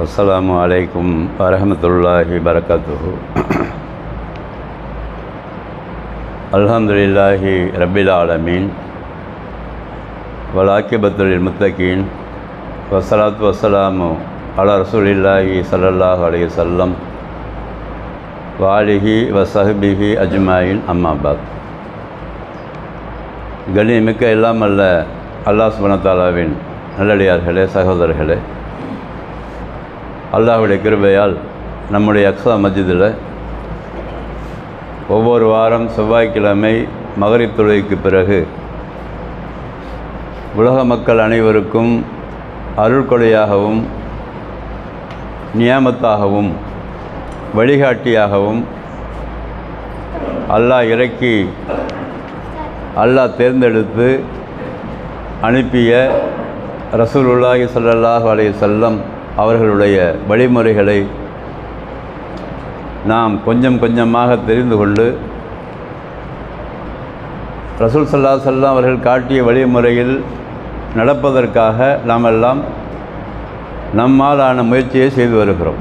அஸ்ஸலாமு அலைக்கும் வரஹ்மத்துல்லாஹி வரகாத்துஹு. அல்ஹம்துலில்லாஹி ரப்பில் ஆலமீன் வல் ஆகிபத்துல் முத்தகீன் வஸ்ஸலாத்து வஸ்ஸலாமு அலா ரசூலில்லாஹி ஸல்லல்லாஹு அலைஹி வஸல்லம் வ ஆலிஹி வ ஸஹ்பிஹி அஜ்மாயின். அம்மா பாத். கண்ணியமிக்க எல்லாம் அல்ல அல்லாஹ் சுப்ஹானஹு வ தஆலாவின் நல்லடியார்களே, சகோதரர்களே, அல்லாஹ்வுடைய கிருபையால் நம்முடைய அக்ஸா மஸ்ஜிதில் ஒவ்வொரு வாரம் செவ்வாய்க்கிழமை மகரிப் தொழுகைக்கு பிறகு உலக மக்கள் அனைவருக்கும் அருள்கொடையாகவும் நியாமத்தாகவும் வழிகாட்டியாகவும் அல்லாஹ் இறக்கி அல்லாஹ் தேர்ந்தெடுத்து அனுப்பிய ரசூலுல்லாஹி ஸல்லல்லாஹு அலைஹி வஸல்லம் அவர்களுடைய வழிமுறைகளை நாம் கொஞ்சம் கொஞ்சமாக தெரிந்து கொண்டு ரசூல் ஸல்லல்லாஹு அலைஹி வஸல்லம் அவர்கள் காட்டிய வழிமுறையில் நடப்பதற்காக நாம் எல்லாம் நம்மாலான முயற்சியை செய்து வருகிறோம்.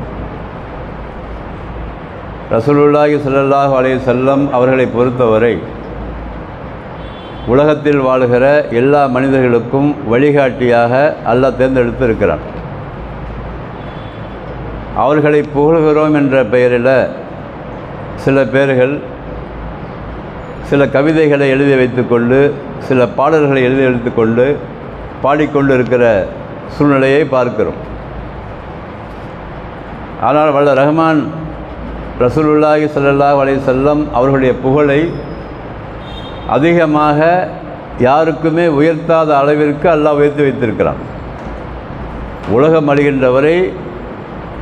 ரசூலுல்லாஹி ஸல்லல்லாஹு அலைஹி வஸல்லம் அவர்களை பொறுத்தவரை உலகத்தில் வாழுகிற எல்லா மனிதர்களுக்கும் வழிகாட்டியாக அல்லாஹ் தேர்ந்தெடுத்து இருக்கிறான். அவர்களை புகழ்கிறோம் என்ற பெயரில் சில பேர்கள் சில கவிதைகளை எழுதி வைத்துக்கொண்டு சில பாடல்களை எழுதி வைத்துக்கொண்டு பாடிக்கொண்டு இருக்கிற சூழ்நிலையை பார்க்கிறோம். ஆனால் வல்ல ரஹ்மான் ரசூலுல்லாஹி ஸல்லல்லாஹு அலைஹி வஸல்லம் அவர்களுடைய புகழை அதிகமாக யாருக்குமே உயர்த்தாத அளவிற்கு அல்லாஹ் உயர்த்தி வைத்திருக்கிறான். உலகம் அழிகின்றவரை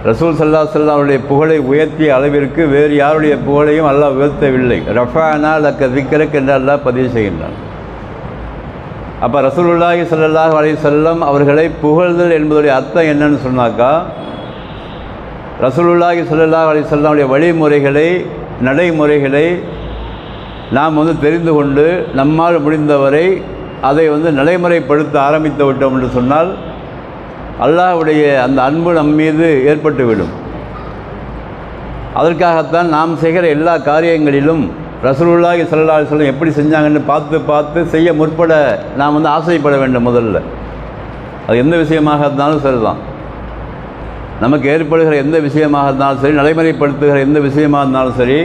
ரசூல் ஸல்லல்லாஹு அலைஹி வஸல்லம் அவருடைய புகழை உயர்த்திய அளவிற்கு வேறு யாருடைய புகழையும் அல்லாஹ் உயர்த்தவில்லை. ரஃபஅனா லக திக்ரக் என்று அல்லாஹ் பதிவு செய்கின்றான். அப்போ ரசூலுல்லாஹி ஸல்லல்லாஹு அலைஹி வஸல்லம் அவர்களை புகழ்தல் என்பதுடைய அர்த்தம் என்னன்னு சொன்னாக்கா, ரசூலுல்லாஹி ஸல்லல்லாஹு அலைஹி வஸல்லம் அவருடைய வழிமுறைகளை நடைமுறைகளை நாம் தெரிந்து கொண்டு நம்மால் முடிந்தவரை அதை நடைமுறைப்படுத்த ஆரம்பித்து விட்டோம் என்று சொன்னால் அல்லாஹ்வுடைய அந்த அன்பு நம்மீது ஏற்பட்டுவிடும். அதற்காகத்தான் நாம் செய்கிற எல்லா காரியங்களிலும் ரசூலுல்லாஹி ஸல்லல்லாஹு அலைஹி வஸல்லம் எப்படி செஞ்சாங்கன்னு பார்த்து பார்த்து செய்ய முற்பட நாம் ஆசைப்பட வேண்டும். முதல்ல அது எந்த விஷயமாக இருந்தாலும் சரிதான், நமக்கு ஏற்படுகிற எந்த விஷயமாக இருந்தாலும் சரி, நடைமுறைப்படுத்துகிற எந்த விஷயமாக இருந்தாலும் சரி,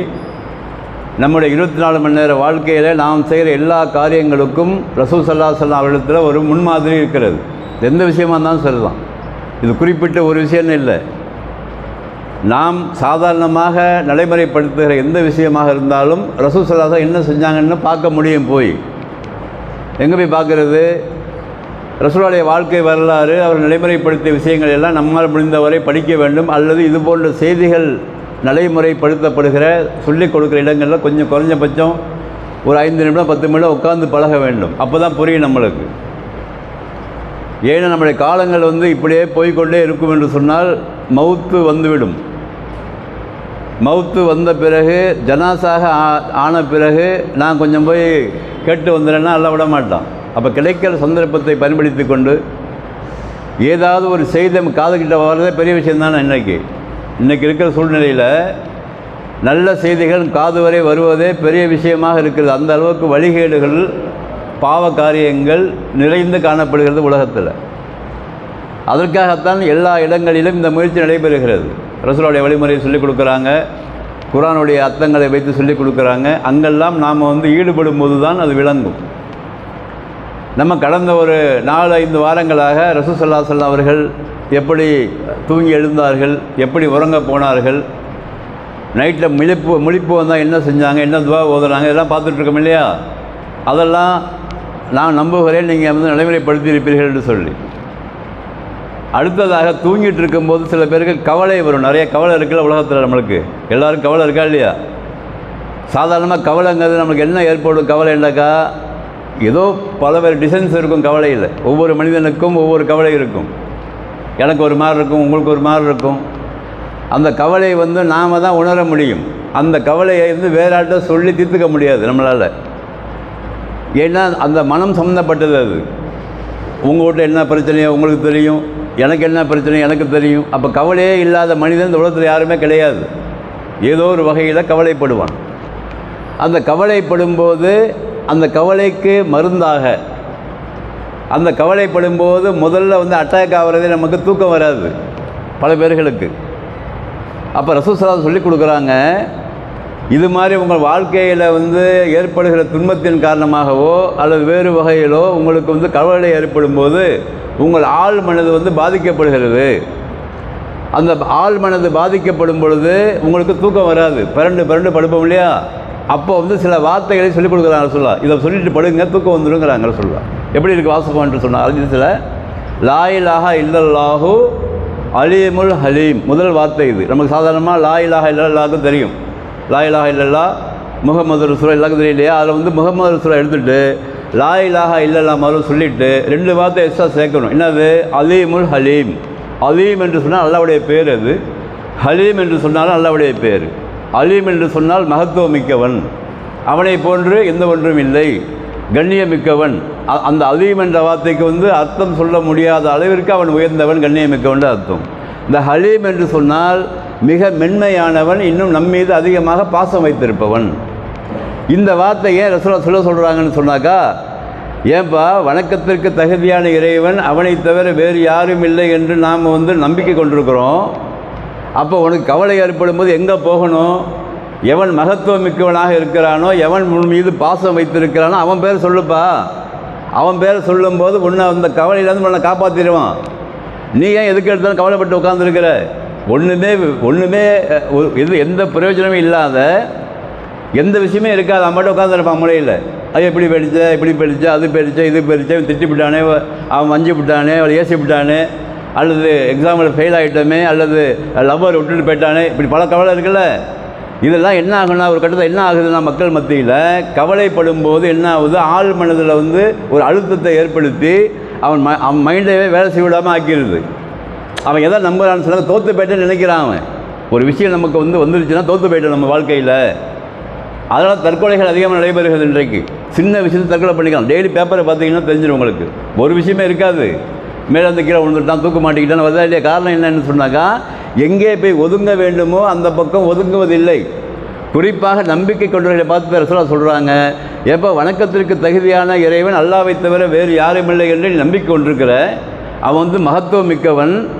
நம்முடைய 24 மணி நேர வாழ்க்கையில் நாம் செய்கிற எல்லா காரியங்களுக்கும் ரசூல் ஸல்லல்லாஹு அலைஹி வஸல்லம் அவர்களிடத்தில் ஒரு முன்மாதிரி இருக்கிறது. எந்த விஷயமாக இருந்தாலும் சரிதான், இது குறிப்பிட்ட ஒரு விஷயம்னு இல்லை. நாம் சாதாரணமாக நடைமுறைப்படுத்துகிற எந்த விஷயமாக இருந்தாலும் ரசூல் ஸல்லல்லாஹு அலைஹி வஸல்லம் என்ன செஞ்சாங்கன்னு பார்க்க முடியும். போய் எங்கே போய் பார்க்குறது? ரசூலுடைய வாழ்க்கை வரலாறு, அவர் நடைமுறைப்படுத்திய விஷயங்கள் எல்லாம் நம்மால் முடிந்தவரை படிக்க வேண்டும். அல்லது இது போன்ற செய்திகள் நடைமுறைப்படுத்தப்படுகிற சொல்லிக் கொடுக்குற இடங்களில் கொஞ்சம் குறைஞ்சபட்சம் ஒரு 5 நிமிடம் 10 நிமிடம் உட்கார்ந்து பழக வேண்டும். அப்போ தான் புரியும் நம்மளுக்கு. ஏன்னா நம்முடைய காலங்கள் இப்படியே போய்கொண்டே இருக்கும் என்று சொன்னால் மவுத்து வந்துவிடும். மவுத்து வந்த பிறகு ஜனாசாக ஆன பிறகு நான் கொஞ்சம் போய் கேட்டு வந்துடுறேன்னா அல்ல விட மாட்டான். அப்போ கிடைக்கிற சந்தர்ப்பத்தை பயன்படுத்தி கொண்டு ஏதாவது ஒரு செய்தி காதுகிட்ட வர்றதே பெரிய விஷயம் தானே. இன்றைக்கி இருக்கிற சூழ்நிலையில் நல்ல செய்திகள் காது வரை வருவதே பெரிய விஷயமாக இருக்கிறது. அந்த அளவுக்கு வழிகேடுகள், பாவ காரியங்கள் நிறைந்து காணப்படுகிறது உலகத்தில். அதற்காகத்தான் எல்லா இடங்களிலும் இந்த முயற்சி நடைபெறுகிறது. ரசூலுடைய வழிமுறையை சொல்லிக் கொடுக்குறாங்க, குர்ஆனுடைய அர்த்தங்களை வைத்து சொல்லிக் கொடுக்குறாங்க. அங்கெல்லாம் நாம் ஈடுபடும் போது தான் அது விளங்கும். நம்ம கடந்த ஒரு 4-5 வாரங்களாக ரசூல் ஸல்லல்லாஹு அலைஹி வஸல்லம் அவர்கள் எப்படி தூங்கி எழுந்தார்கள், எப்படி உறங்க போனார்கள், நைட்டில் முழிப்பு வந்தால் என்ன செஞ்சாங்க, என்ன துவா ஓதுறாங்க, இதெல்லாம் பார்த்துட்ருக்கோம் இல்லையா? அதெல்லாம் நான் நம்புகிறேன் நீங்கள் நடைமுறைப்படுத்தியிருப்பீர்கள் என்று சொல்லி. அடுத்ததாக தூங்கிட்டு இருக்கும்போது சில பேருக்கு கவலை வரும். நிறைய கவலை இருக்குல்ல உலகத்தில், நம்மளுக்கு எல்லோரும் கவலை இருக்கா இல்லையா? சாதாரணமாக கவலைங்கிறது நம்மளுக்கு என்ன ஏற்படும்? கவலை என்னக்கா, ஏதோ பல பேர் டிசைன்ஸ் இருக்கும் கவலையில். ஒவ்வொரு மனிதனுக்கும் ஒவ்வொரு கவலை இருக்கும். எனக்கு ஒரு மாதிரி இருக்கும், உங்களுக்கு ஒரு மாதிரி இருக்கும். அந்த கவலையை நாம் தான் உணர முடியும். அந்த கவலையை வேறாட்ட சொல்லி தீர்த்துக்க முடியாது நம்மளால். ஏன்னா அந்த மனம் சம்மந்தப்பட்டது. அது உங்கள் வீட்டில் என்ன பிரச்சனையோ உங்களுக்கு தெரியும், எனக்கு என்ன பிரச்சனை எனக்கு தெரியும். அப்போ கவலையே இல்லாத மனிதன் இந்த உலகத்தில் யாருமே கிடையாது. ஏதோ ஒரு வகையில் கவலைப்படுவான். அந்த கவலைப்படும்போது அந்த கவலைக்கு மருந்தாக, அந்த கவலைப்படும்போது முதல்ல வந்து அட்டாக் ஆகிறதே நமக்கு தூக்கம் வராது பல பேர்களுக்கு. அப்போ ரசூல் ஸல்லல்லாஹு அலைஹி வஸல்லம் சொல்லி கொடுக்குறாங்க, இது மாதிரி உங்கள் வாழ்க்கையில் வந்து ஏற்படுகிற துன்பத்தின் காரணமாகவோ அல்லது வேறு வகையிலோ உங்களுக்கு வந்து கவலை ஏற்படும் போது உங்கள் ஆள் மனது வந்து பாதிக்கப்படுகிறது. அந்த ஆள் மனது பாதிக்கப்படும் பொழுது உங்களுக்கு தூக்கம் வராது, பிறண்டு படுப்போம் இல்லையா? அப்போ வந்து சில வார்த்தைகளை சொல்லிக் கொடுக்குறாங்க ரசூலுல்லாஹ். இதை சொல்லிட்டு படுங்க தூக்கம் வந்துடுங்கிறாங்க ரசூலுல்லாஹ். எப்படி இருக்குது வாசகம் என்று சொன்னால், ஹதீஸில் லா இலாஹா இல்லல்லாஹு அலீமுல் ஹலீம் முதல் வார்த்தை இது. நமக்கு சாதாரணமாக லா இலாஹா இல்லல்லாஹுக்கும் தெரியும். லா இலாஹா இல்லல்லாஹ் முஹம்மது ரசூலுல்லாஹ் எல்லாருக்கும் தெரியல இல்லையா? அதில் வந்து முஹம்மது ரசூலுல்லாஹ் எடுத்துகிட்டு லா இலாஹா இல்லல்லாஹ் மாதிரி சொல்லிவிட்டு 2 வார்த்தை எக்ஸ்ட்ரா சேர்க்கணும். என்னது? அலீமுல் ஹலீம். அலீம் என்று சொன்னால் அல்லாஹ்வுடைய பேர் அது. ஹலீம் என்று சொன்னாலும் அல்லாஹ்வுடைய பேர். அலீம் என்று சொன்னால் மகத்துவம் மிக்கவன், அவனை போன்று எந்த ஒன்றும் இல்லை, கண்ணியமிக்கவன். அந்த அலீம் என்ற வார்த்தைக்கு வந்து அர்த்தம் சொல்ல முடியாத அளவிற்கு அவன் உயர்ந்தவன், கண்ணியமிக்கவன் அர்த்தம். இந்த ஹலீம் என்று சொன்னால் மிக மென்மையானவன், இன்னும் நம்மீது அதிகமாக பாசம் வைத்திருப்பவன். இந்த வார்த்தையை ரசூலுல்லாஹ் சொல்கிறாங்கன்னு சொன்னாக்கா, ஏன்பா வணக்கத்திற்கு தகுதியான இறைவன் அவனை தவிர வேறு யாரும் இல்லை என்று நாம் வந்து நம்பிக்கை கொண்டிருக்கிறோம். அப்போ உனக்கு கவலை ஏற்படும் போது எங்கே போகணும்? எவன் மகத்துவம் மிக்கவனாக இருக்கிறானோ, எவன் உன் மீது பாசம் வைத்திருக்கிறானோ அவன் பேர் சொல்லுப்பா. அவன் பேரை சொல்லும்போது உன்னை அந்த கவலையிலேருந்து உன்னை காப்பாற்றிடுவான். நீ ஏன் எதுக்கு எடுத்தாலும் கவலைப்பட்டு உட்காந்துருக்கிற? ஒன்றுமே இது எந்த பிரயோஜனமும் இல்லாத எந்த விஷயமே இருக்காது. அவன் மட்டும் உட்காந்துருப்பான் முறையில். அது எப்படி படித்த இப்படி படித்த அது படித்த இது படித்த திட்டி விட்டானே, அவன் மஞ்சு விட்டானே, அவளை ஏசி விட்டானே, அல்லது எக்ஸாமில் ஃபெயில் ஆகிட்டோமே, அல்லது லவ்வர் விட்டுட்டு போயிட்டானே, இப்படி பல கவலை இருக்குல்ல. இதெல்லாம் என்ன ஆகுனா ஒரு கட்டத்தில் என்ன ஆகுதுன்னா மக்கள் மத்தியில் கவலைப்படும் போது என்ன ஆகுது? ஆள் மனதில் வந்து ஒரு அழுத்தத்தை ஏற்படுத்தி அவன் மைண்டவே வேலை செய்ய விடாமல் ஆக்கிடுது. அவன் எதை நம்புறான்னு சொன்னால் தோற்று போயிட்டேன்னு நினைக்கிறான். அவன் ஒரு விஷயம் நமக்கு வந்துருச்சுன்னா தோற்று போயிட்டோம் நம்ம வாழ்க்கையில். அதனால் தற்கொலைகள் அதிகமாக நடைபெறுகிறது. இன்றைக்கு சின்ன விஷயத்தை தற்கொலை பண்ணிக்கலாம். டெய்லி பேப்பரை பார்த்தீங்கன்னா தெரிஞ்சிடும் உங்களுக்கு. ஒரு விஷயமே இருக்காது, மேலே அந்த கீழே விழுந்துட்டான், தூக்க மாட்டிக்கிட்டான்னு வந்தா இல்லையா? காரணம் என்னன்னு சொன்னாக்கா, எங்கே போய் ஒதுங்க வேண்டுமோ அந்த பக்கம் ஒதுங்குவதில்லை. குறிப்பாக நம்பிக்கை கொண்டவர்களை பார்த்து ரசூலுல்லாஹ் சொல்கிறாங்க, எப்போ வணக்கத்திற்கு தகுதியான இறைவன் அல்லாஹ்வை தவிர வேறு யாரும் இல்லை என்று நம்பிக்கை கொண்டிருக்கிற, அவன் வந்து மகத்துவம் மிக்கவன்,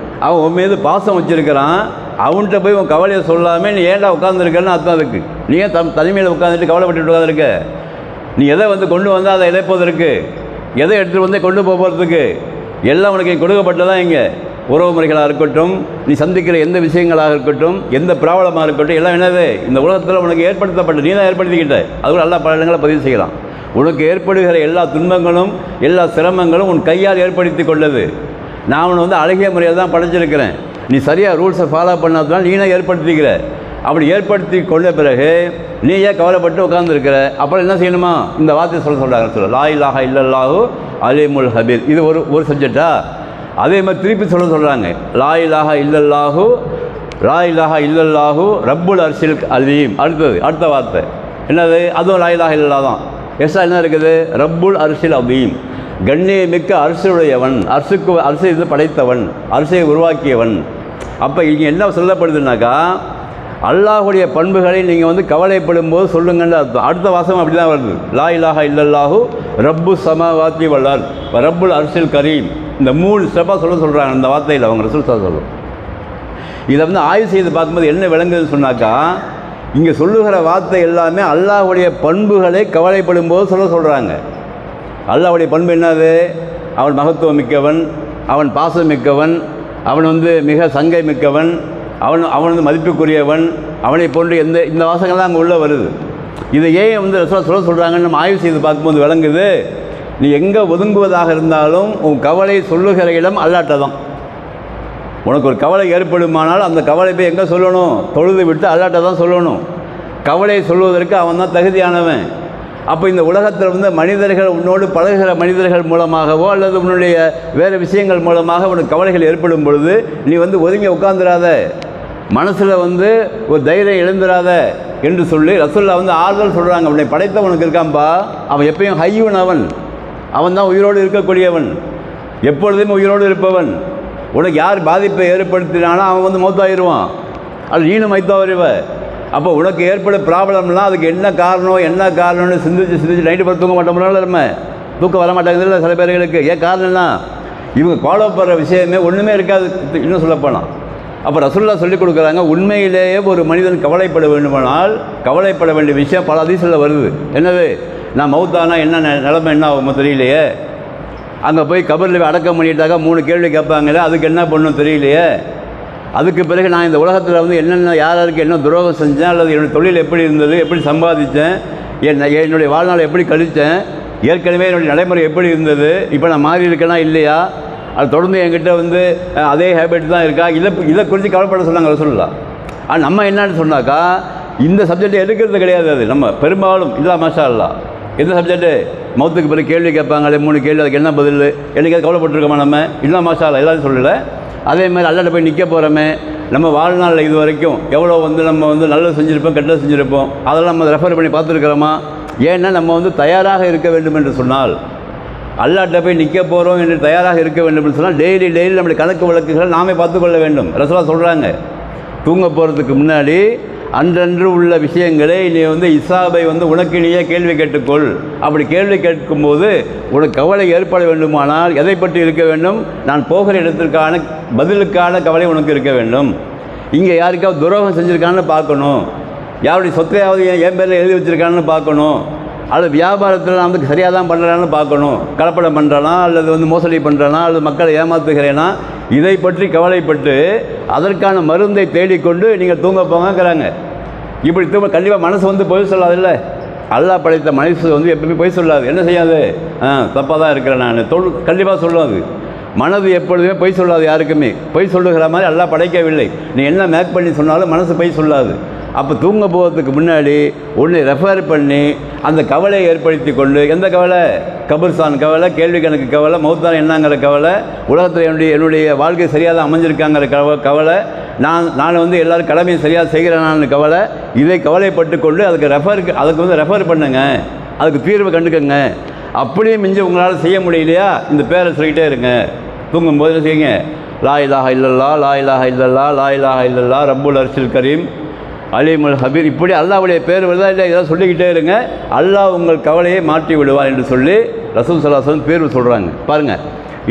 அவன் உன் மீது பாசம் வச்சுருக்கிறான், அவன்கிட்ட போய் உன் கவலையை சொல்லாமல் நீ ஏன்டா உட்காந்துருக்கன்னு அர்த்தம். அதுக்கு நீ ஏன் தனிமையில் உட்காந்துட்டு கவலைப்பட்டு உட்காந்துருக்க? நீ எதை வந்து கொண்டு வந்தால் அதை இழைப்பதற்கு, எதை எடுத்துகிட்டு வந்து கொண்டு போகிறதுக்கு எல்லாம் உனக்கு கொடுக்கப்பட்டதான். இங்கே உறவு முறைகளாக இருக்கட்டும், நீ சந்திக்கிற எந்த விஷயங்களாக இருக்கட்டும், எந்த ப்ராப்ளமாக இருக்கட்டும், எல்லாம் என்னது இந்த உலகத்தில் உனக்கு ஏற்படுத்தப்பட்ட, நீ தான் ஏற்படுத்திக்கிட்ட. அதுவும் எல்லா பல இடங்களை பதிவு செய்யலாம். உனக்கு ஏற்படுகிற எல்லா துன்பங்களும் எல்லா சிரமங்களும் உன் கையால் ஏற்படுத்தி கொண்டது. நான் உன்னை வந்து அழகிய முறையில் தான் படைச்சிருக்கிறேன். நீ சரியாக ரூல்ஸை ஃபாலோ பண்ணாதான் நீ தான் ஏற்படுத்திக்கிற. அப்படி ஏற்படுத்தி கொண்ட பிறகு நீ ஏன் கவலைப்பட்டு உட்காந்துருக்கிற? அப்புறம் என்ன செய்யணுமா? இந்த வார்த்தையை சொல்கிறாங்க, லா இலாஹா இல்லல்லாஹு அலீமுல் ஹபீர். இது ஒரு சப்ஜெக்டா. அதே மாதிரி திருப்பி சொல்கிறாங்க, லா இலாஹா இல்லல்லாஹு ரப்புல் அர்ஷில் அலீம். அடுத்த வார்த்தை என்னது? அதுவும் லா இலாஹா இல்லல்லாஹ் தான். எஸ்ஸா என்ன இருக்குது? ரப்புல் அர்ஷில் அலீம், கண்ணியமிக்க அரசுடையவன், அரசு இது படைத்தவன், அரசை உருவாக்கியவன். அப்போ இங்கே என்ன சொல்லப்படுதுன்னாக்கா, அல்லாஹுடைய பண்புகளை நீங்கள் வந்து கவலைப்படும் போது சொல்லுங்கன்னு அர்த்தம். அடுத்த வாசகம் அப்படி தான் வருது, லா இலாஹா இல்லல்லாஹு ரப்பு சமாவாத்தி வல்லால் ரப்புல் அர்ஷில் கரீம். இந்த 3 ஸ்டெப்பாக சொல்கிறாங்க இந்த வார்த்தையில் அவங்க ரசூல் சொல்லும். இதை வந்து ஆய்வு செய்து பார்க்கும்போது என்ன விளங்குதுன்னு சொன்னாக்கா, இங்கே சொல்லுகிற வார்த்தை எல்லாமே அல்லாஹுடைய பண்புகளை கவலைப்படும் போது சொல்கிறாங்க. அல்லாஹ்வுடைய பண்பு என்னது? அவன் மகத்துவம் மிக்கவன், அவன் பாசம் மிக்கவன், அவன் வந்து மிக சங்கை மிக்கவன், அவன் வந்து மதிப்புக்குரியவன், அவனை போன்று இந்த வாசகங்கள் தான் அங்கே உள்ளே வருது. இதை ஏன் வந்து ரசூலுல்லாஹ் சொல்கிறாங்கன்னு நம்ம ஆய்வு செய்து பார்க்கும்போது விளங்குது. நீ எங்கே ஒதுங்குவதாக இருந்தாலும் உன் கவலை சொல்லுகிற இடம் அல்லாட்ட தான். உனக்கு ஒரு கவலை ஏற்படுமானால் அந்த கவலை போய் எங்கே சொல்லணும்? தொழுது விட்டு அல்லாட்ட தான் சொல்லணும். கவலையை சொல்வதற்கு அவன் தான் தகுதியானவன். அப்போ இந்த உலகத்தில் வந்து மனிதர்கள் உன்னோடு பழகுகிற மனிதர்கள் மூலமாகவோ அல்லது உன்னுடைய வேறு விஷயங்கள் மூலமாக உனக்கு கவலைகள் ஏற்படும் பொழுது நீ வந்து ஒதுங்கி உட்காந்துடாத, மனசில் வந்து ஒரு தைரியம் எழுந்துடாத என்று சொல்லி ரசூலுல்லாஹ் வந்து ஆறுதல் சொல்கிறாங்க. அவனை படைத்தவனுக்கு இருக்கான்பா, அவன் எப்பயும் ஹய்யுன், அவன் தான் உயிரோடு இருக்கக்கூடியவன், எப்பொழுதுமே உயிரோடு இருப்பவன். உனக்கு யார் பாதிப்பை ஏற்படுத்தினாலும் அவன் வந்து மௌத்தாகிடுவான், அது நீனும் மௌத்தாகிடுவ. அப்போ உனக்கு ஏற்பட ப்ராப்ளம்லாம் அதுக்கு என்ன காரணம்னு சிந்திச்சு நைட்டு படம் தூங்க மாட்டோம்னால நம்ம தூக்கம் வர மாட்டாங்குது சில பேர்களுக்கு. ஏன் காரணம்னா இவங்க ஃபாலோ பண்ணுற விஷயமே ஒன்றுமே இருக்காது. இன்னும் சொல்லப்போனால் அப்போ ரசூலுல்லாஹ் சொல்லிக் கொடுக்குறாங்க, உண்மையிலேயே ஒரு மனிதன் கவலைப்பட வேண்டுமானால் கவலைப்பட வேண்டிய விஷயம் பல ஹதீஸில் வருது. என்னது, நான் மௌத்தானா என்ன நிலைமை என்ன ஆகுமோ தெரியலையே, அங்கே போய் கபரில் அடக்கம் பண்ணிட்டாக்கா 3 கேள்வி கேட்பாங்களே, அதுக்கு என்ன பண்ணணும் தெரியலையே, அதுக்கு பிறகு நான் இந்த உலகத்தில் வந்து என்னென்ன யாருக்கு என்ன துரோகம் செஞ்சேன், அல்லது என்னுடைய தொழில் எப்படி இருந்தது, எப்படி சம்பாதிச்சேன், என்னுடைய வாழ்நாளை எப்படி கழித்தேன், ஏற்கனவே என்னுடைய நடைமுறை எப்படி இருந்தது, இப்போ நான் மாறி இருக்கேனா இல்லையா, அது தொடர்ந்து என்கிட்ட வந்து அதே ஹேபிட் தான் இருக்கா, இதை குறித்து கவலைப்பட சொன்னாங்க ரசூலுல்லாஹ். ஆனால் நம்ம என்னன்னு சொன்னாக்கா இந்த சப்ஜெக்டை எடுக்கிறது கிடையாது. அது நம்ம பெரும்பாலும் இல்லை மாஷா அல்லாஹ். எந்த சப்ஜெக்ட்டு மௌத்துக்கு பிறகு கேள்வி கேட்பாங்களே 3 கேள்வி, அதுக்கு என்ன பதில், என்றைக்காவது கவலைப்பட்டுருக்கோமா நம்ம? இல்லை மாஷா அல்லாஹ், எல்லாரும் சொல்லலை. அதே மாதிரி அல்லாட்ட போய் நிற்க போகிறோமே, நம்ம வாழ்நாளில் இது வரைக்கும் எவ்வளோ வந்து நம்ம வந்து நல்லது செஞ்சுருப்போம், கெட்டது செஞ்சுருப்போம், அதெல்லாம் நம்ம ரெஃபர் பண்ணி பார்த்துருக்கிறோமா? ஏன்னா நம்ம வந்து தயாராக இருக்க வேண்டும் என்று சொன்னால், அல்லாட்ட போய் நிற்க போகிறோம் என்று தயாராக இருக்க வேண்டும் என்று சொன்னால் டெய்லி நம்முடைய கணக்கு வழக்குகளை நாமே பார்த்துக்கொள்ள வேண்டும். ரசூலுல்லாஹ் சொல்கிறாங்க, தூங்க போகிறதுக்கு முன்னாடி அன்றன்று உள்ள விஷயங்களை நீ வந்து இசாபை வந்து உனக்கு நீயே கேள்வி கேட்டுக்கொள். அப்படி கேள்வி கேட்கும்போது உனக்கு கவலை ஏற்பட வேண்டுமானால் எதை பற்றி இருக்க வேண்டும்? நான் போகிற இடத்திற்கான பதிலுக்கான கவலை உனக்கு இருக்க வேண்டும். இங்கே யாருக்காவது துரோகம் செஞ்சுருக்கான்னு பார்க்கணும், யாருடைய சொத்தையாவது என் பேரில் எழுதி வச்சுருக்கான்னு பார்க்கணும், அல்லது வியாபாரத்தில் நான் வந்து சரியாக தான் பண்ணுறான்னு பார்க்கணும், கலப்படம் பண்ணுறானா அல்லது வந்து மோசடி பண்ணுறானா அல்லது மக்களை ஏமாற்றுகிறேனா, இதை பற்றி கவலைப்பட்டு அதற்கான மருந்தை தேடிக்கொண்டு நீங்கள் தூங்க போங்கிறாங்க. இப்படி தூங்க கண்டிப்பாக மனசு வந்து பொய் சொல்லாதில்ல. அல்லாஹ் படைத்த மனசு வந்து எப்பவுமே பொய் சொல்லாது. என்ன செய்யாது? தப்பாக தான் இருக்கிறேன் நான் கண்டிப்பாக சொல்லாது. மனது எப்பொழுதுமே பொய் சொல்லாது. யாருக்குமே பொய் சொல்லுகிற மாதிரி அல்லாஹ் படைக்கவில்லை. நீ என்ன மேக் பண்ணி சொன்னாலும் மனசு பொய் சொல்லாது. அப்போ தூங்க போகிறதுக்கு முன்னாடி ஒன்று ரெஃபர் பண்ணி அந்த கவலையை ஏற்படுத்தி கொண்டு, எந்த கவலை? கபர்ஸ்தான் கவலை, கேள்வி கணக்கு கவலை, மௌத்தான் என்னங்கிற கவலை, உலகத்தில் என்னுடைய வாழ்க்கை சரியாக தான் அமைஞ்சிருக்காங்கிற கவலை, நான் வந்து எல்லோரும் கடமையை சரியாக செய்கிறேனான்னு கவலை. இதை கவலைப்பட்டு கொண்டு அதுக்கு வந்து ரெஃபர் பண்ணுங்க, அதுக்கு தீர்வு கண்டுக்கங்க. அப்படியே மிஞ்சி உங்களால் செய்ய முடியலையா இந்த பேரை சொல்லிக்கிட்டே இருங்க. தூங்கும்போது என்ன செய்யுங்க? லா இலாஹ இல்லல்லாஹ், லா இலாஹ இல்லல்லாஹ், லா இலாஹ இல்லல்லாஹ், ரப்புல் அர்ஷில் கரீம், அலீமுல் ஹபீர், இப்படி அல்லாஹ்வுடைய பேர் வருதா இல்லை இதெல்லாம் சொல்லிக்கிட்டே இருங்க. அல்லாஹ் உங்கள் கவலையை மாற்றி விடுவார் என்று சொல்லி ரசூல் ஸல்லல்லாஹு அலைஹி வஸல்லம் பேர் சொல்கிறாங்க. பாருங்கள்,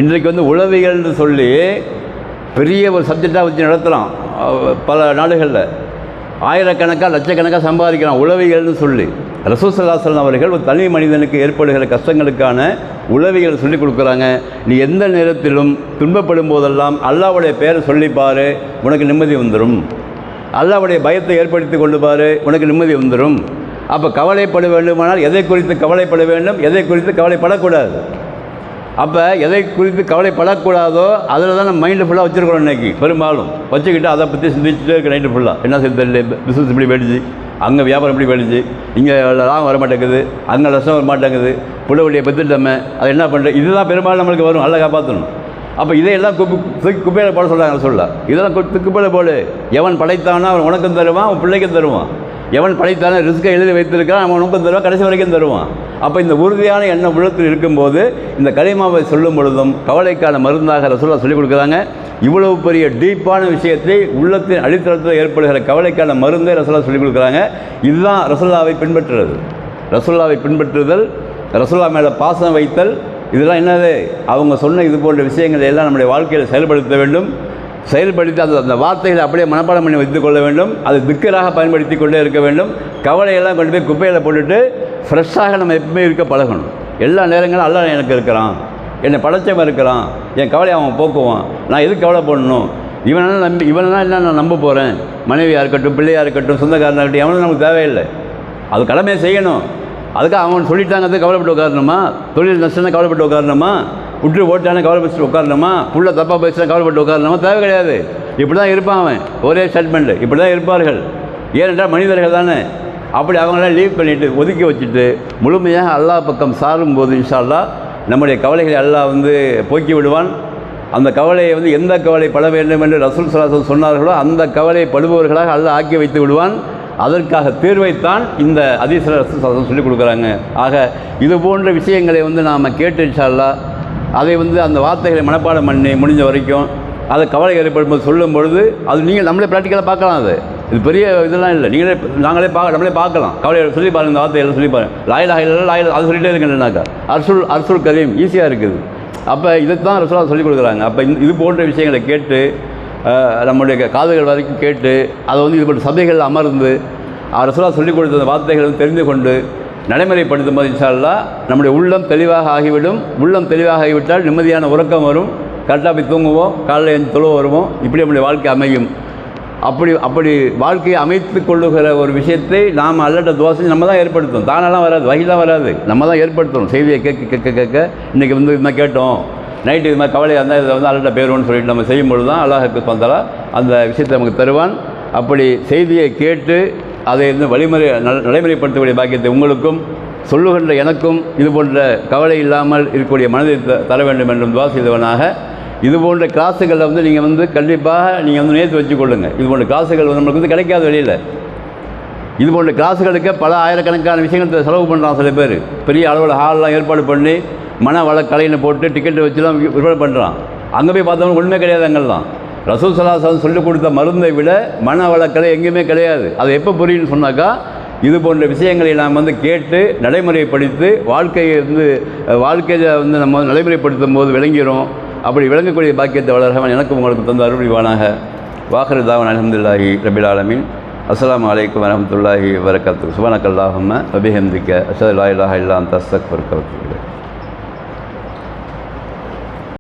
இன்றைக்கு வந்து உளவியல்னு சொல்லி பெரிய ஒரு சப்ஜெக்டாக வச்சு நடத்துகிறான். பல நாடுகளில் ஆயிரக்கணக்காக லட்சக்கணக்காக சம்பாதிக்கிறான் உளவியல்னு சொல்லி. ரசூல் ஸல்லல்லாஹு அலைஹி வஸல்லம் அவர்கள் ஒரு தனி மனிதனுக்கு ஏற்படுகிற கஷ்டங்களுக்கான உளவியல் சொல்லிக் கொடுக்குறாங்க. நீ எந்த நேரத்திலும் துன்பப்படும் போதெல்லாம் அல்லாஹ்வுடைய பேரை சொல்லிப்பார், உனக்கு நிம்மதி வந்துடும். அல்லாஹ்வுடைய பயத்தை ஏற்படுத்தி கொண்டு பாரு, உனக்கு நிம்மதி வந்துடும். அப்போ கவலைப்பட வேண்டுமானால் எதை குறித்து கவலைப்பட வேண்டும், எதை குறித்து கவலைப்படக்கூடாது. அப்போ எதை குறித்து கவலைப்படக்கூடாதோ அதில் தான் நம்ம மைண்டு ஃபுல்லாக வச்சுருக்கிறோம். இன்றைக்கி பெரும்பாலும் வச்சுக்கிட்டு அதை பற்றி சிந்திச்சுட்டே இருக்க நைட்டு ஃபுல்லாக. என்ன செய்ய தெரியல, பிஸ்னஸ் இப்படி போயிடுச்சு, அங்கே வியாபாரம் இப்படி போயிடுச்சு, இங்கே லாபம் வர மாட்டேங்குது, அங்கே நஷ்டம் வர மாட்டேங்குது, புள்ளவழியை பெற்றுட்டோமே, அதை என்ன பண்ணுறது, இதுதான் பெரும்பாலும் நம்மளுக்கு வரும். நல்லா காப்பாற்றணும். அப்போ இதையெல்லாம் குப்பையில் போட சொல்கிறாங்க சொல்ல. இதெல்லாம் குப்பையில் போடு. எவன் படைத்தானோ அவன் உனக்கும் தருவான், அவன் பிள்ளைக்கும் தருவான். எவன் படைத்தானோ ரிஸ்க்கை எழுதி வைத்திருக்கான், அவன் உனக்கும் தருவான், கடைசி வரைக்கும் தருவான். அப்போ இந்த உறுதியான எண்ணம் உள்ளத்தில் இருக்கும்போது இந்த கலிமாவை சொல்லும் பொழுதும் கவலைக்கான மருந்தாக ரசூலுல்லாஹ் சொல்லிக் கொடுக்குறாங்க. இவ்வளவு பெரிய டீப்பான விஷயத்தை உள்ளத்தின் அடித்தளத்தில் ஏற்படுகிற கவலைக்கான மருந்தை ரசூலுல்லாஹ் சொல்லிக் கொடுக்குறாங்க. இதுதான் ரசூலுல்லாஹ்வை பின்பற்றுறது. ரசூலுல்லாஹ்வை பின்பற்றுதல், ரசூலுல்லாஹ் மேலே பாசம் வைத்தல், இதெல்லாம் என்னது? அவங்க சொன்ன இது போன்ற விஷயங்களை எல்லாம் நம்முடைய வாழ்க்கையில் செயல்படுத்த வேண்டும். செயல்படுத்தி அந்த வார்த்தைகளை அப்படியே மனப்பாடம் பண்ணி வைத்துக் கொள்ள வேண்டும். அது திக்கராக பயன்படுத்தி கொண்டே இருக்க வேண்டும். கவலையெல்லாம் கொண்டு போய் குப்பையில் போட்டுட்டு ஃப்ரெஷ்ஷாக நம்ம எப்பவுமே இருக்க பழகணும். எல்லா நேரங்களும் அல்லாஹ் எனக்கு இருக்கிறான், என்னை படைச்சவன் இருக்கிறான், என் கவலையை அவன் போக்குவான், நான் எதுக்கு கவலை பண்ணணும், இவனெல்லாம் என்ன நான் நம்ப போகிறேன், மனைவியாக இருக்கட்டும், பிள்ளையாக இருக்கட்டும், சொந்தக்காரனாக இருக்கட்டும், எவனும் நமக்கு தேவையில்லை. அது கடமையை செய்யணும். அதுக்காக அவன் சொல்லிட்டாங்க அது கவலைப்பட்டு உட்காரணுமா? தொழில் நஷ்டம்னா கவலைப்பட்டு உட்காரணுமா? விட்டு ஓட்டானே கவலைப்பட்டு உட்காரணுமா? புள்ள தப்பாக பேசினா கவலைப்பட்டு உட்காரணுமா? தேவை கிடையாது. இப்படி தான் இருப்பான் அவன். ஒரே ஸ்டேட்மெண்ட்டு இப்படி தான் இருப்பார்கள். ஏனென்றால் மனிதர்கள் தானே. அப்படி அவங்களாம் லீவ் பண்ணிவிட்டு ஒதுக்கி வச்சுட்டு முழுமையாக அல்லாஹ் பக்கம் சாரும்போது இன்ஷா அல்லாஹ் நம்முடைய கவலைகளை அல்லாஹ் வந்து போக்கி விடுவான். அந்த கவலையை வந்து எந்த கவலை பட வேண்டும் என்று ரசூல் ஸல்லல்லாஹு அலைஹி வஸல்லம் சொன்னார்களோ அந்த கவலை படுபவர்களாக அல்லாஹ் ஆக்கி வைத்து விடுவான். அதற்காக தீர்வைத்தான் இந்த ஹதீஸில் ரசூல் ஸல்லல்லாஹு அலைஹி வஸல்லம் சொல்லிக் கொடுக்குறாங்க. ஆக இது போன்ற விஷயங்களை வந்து நாம் கேட்டு இன்ஷா அல்லாஹ் அதை வந்து அந்த வார்த்தைகளை மனப்பாடம் பண்ணி முடிஞ்ச வரைக்கும் அதை கவலை ஏற்படும் போது சொல்லும் பொழுது அது நீங்கள் நம்மளே ப்ராக்டிக்கலாக பார்க்கலாம். அது இது பெரிய இதெல்லாம் இல்லை, நாங்களே நம்மளே பார்க்கலாம். கவலை சொல்லி பாருங்கள், இந்த வார்த்தையெல்லாம் சொல்லி பாருங்கள். லாயிலா இல்லை லாயில் அது சொல்லிகிட்டே இருக்கேன்னாக்கா அர்சுல் கரீம் ஈஸியாக இருக்குது. அப்போ இதைத்தான் ரசூலா சொல்லிக் கொடுக்குறாங்க. அப்போ இது போன்ற விஷயங்களை கேட்டு நம்முடைய காதுகள் வரைக்கும் கேட்டு அதை வந்து இது போன்ற சபைகள் அமர்ந்து ரசூலா சொல்லிக் கொடுத்த வார்த்தைகளை தெரிந்து கொண்டு நடைமுறைப்படுத்தும் போது இன்ஷா அல்லாஹ் நம்முடைய உள்ளம் தெளிவாக ஆகிவிடும். உள்ளம் தெளிவாக ஆகிவிட்டால் நிம்மதியான உறக்கம் வரும், கரெக்டாக போய் தூங்குவோம், காலையில் எழுந்து தொழுவ வருவோம். இப்படி நம்முடைய வாழ்க்கை அமையும். அப்படி வாழ்க்கையை அமைத்து கொள்ளுகிற ஒரு விஷயத்தை நாம் அல்லட்ட துவா நம்ம தான் ஏற்படுத்தணும். தானெல்லாம் வராது, வகையெல்லாம் வராது, நம்ம தான் ஏற்படுத்தணும். செய்தியை கேட்க இன்றைக்கி வந்து இது மாதிரி கேட்டோம், நைட்டு இது மாதிரி கவலையாக இருந்தால் இதை வந்து அல்லட்ட பேருவோன்னு சொல்லிட்டு நம்ம செய்யும்பொழுது தான் அல்லாஹ்வுக்கு வந்தாலா அந்த விஷயத்தை நமக்கு தருவான். அப்படி செய்தியை கேட்டு அதை வந்து நடைமுறைப்படுத்தக்கூடிய பாக்கியத்தை உங்களுக்கும் சொல்லுகின்ற எனக்கும் இது போன்ற கவலை இல்லாமல் இருக்கக்கூடிய மனதை தர வேண்டும் என்றும் துவா செய்தவனாக, இது போன்ற கிளாஸுகளில் வந்து நீங்கள் வந்து கண்டிப்பாக நீங்கள் வந்து நேர்த்து வச்சுக்கொள்ளுங்கள். இது போன்ற கிளாஸுகள் வந்து நம்மளுக்கு வந்து கிடைக்காத வெளியில். இது போன்ற கிளாஸுகளுக்கு பல ஆயிரக்கணக்கான விஷயங்கள் செலவு பண்ணுறான் சில பேர். பெரிய அளவில் ஹால்லாம் ஏற்பாடு பண்ணி மன வளக்கலைன்னு போட்டு டிக்கெட்டு வச்சுலாம் விற்பனை பண்ணுறான். அங்கே போய் பார்த்தவங்க ஒன்றுமே கிடையாது. அங்கெல்லாம் ரசூல் ஸல்லல்லாஹு அலைஹி வஸல்லம் சொல்லிக் கொடுத்த மருந்தை விட மன வளக்கலை எங்கேயுமே கிடையாது. அது எப்போ புரியும்னு சொன்னாக்கா, இது போன்ற விஷயங்களை நாம் வந்து கேட்டு நடைமுறைப்படுத்தி வாழ்க்கையில் வந்து நம்ம நடைமுறைப்படுத்தும் போது விளங்கிறோம். அப்படி விளங்கக்கூடிய பாக்கியத்தை வளர்கவன் எனக்கு உங்களுக்கு தந்த அருள்வானாக. வாஹிரு தாவன் அல்ஹம்துலில்லாஹி ரபில் ஆலமீன். அஸ்ஸலாமு அலைக்கும் வரஹ்மத்துல்லாஹி வபரகாத்துஹு. சுப்ஹானக்கல்லாஹும்ம வபிஹம்திக அஷ்ஹது அல்லா இலாஹா இல்லா அன்த அஸ்தக்ஃபிருக வ அத்தூபு இலைக்.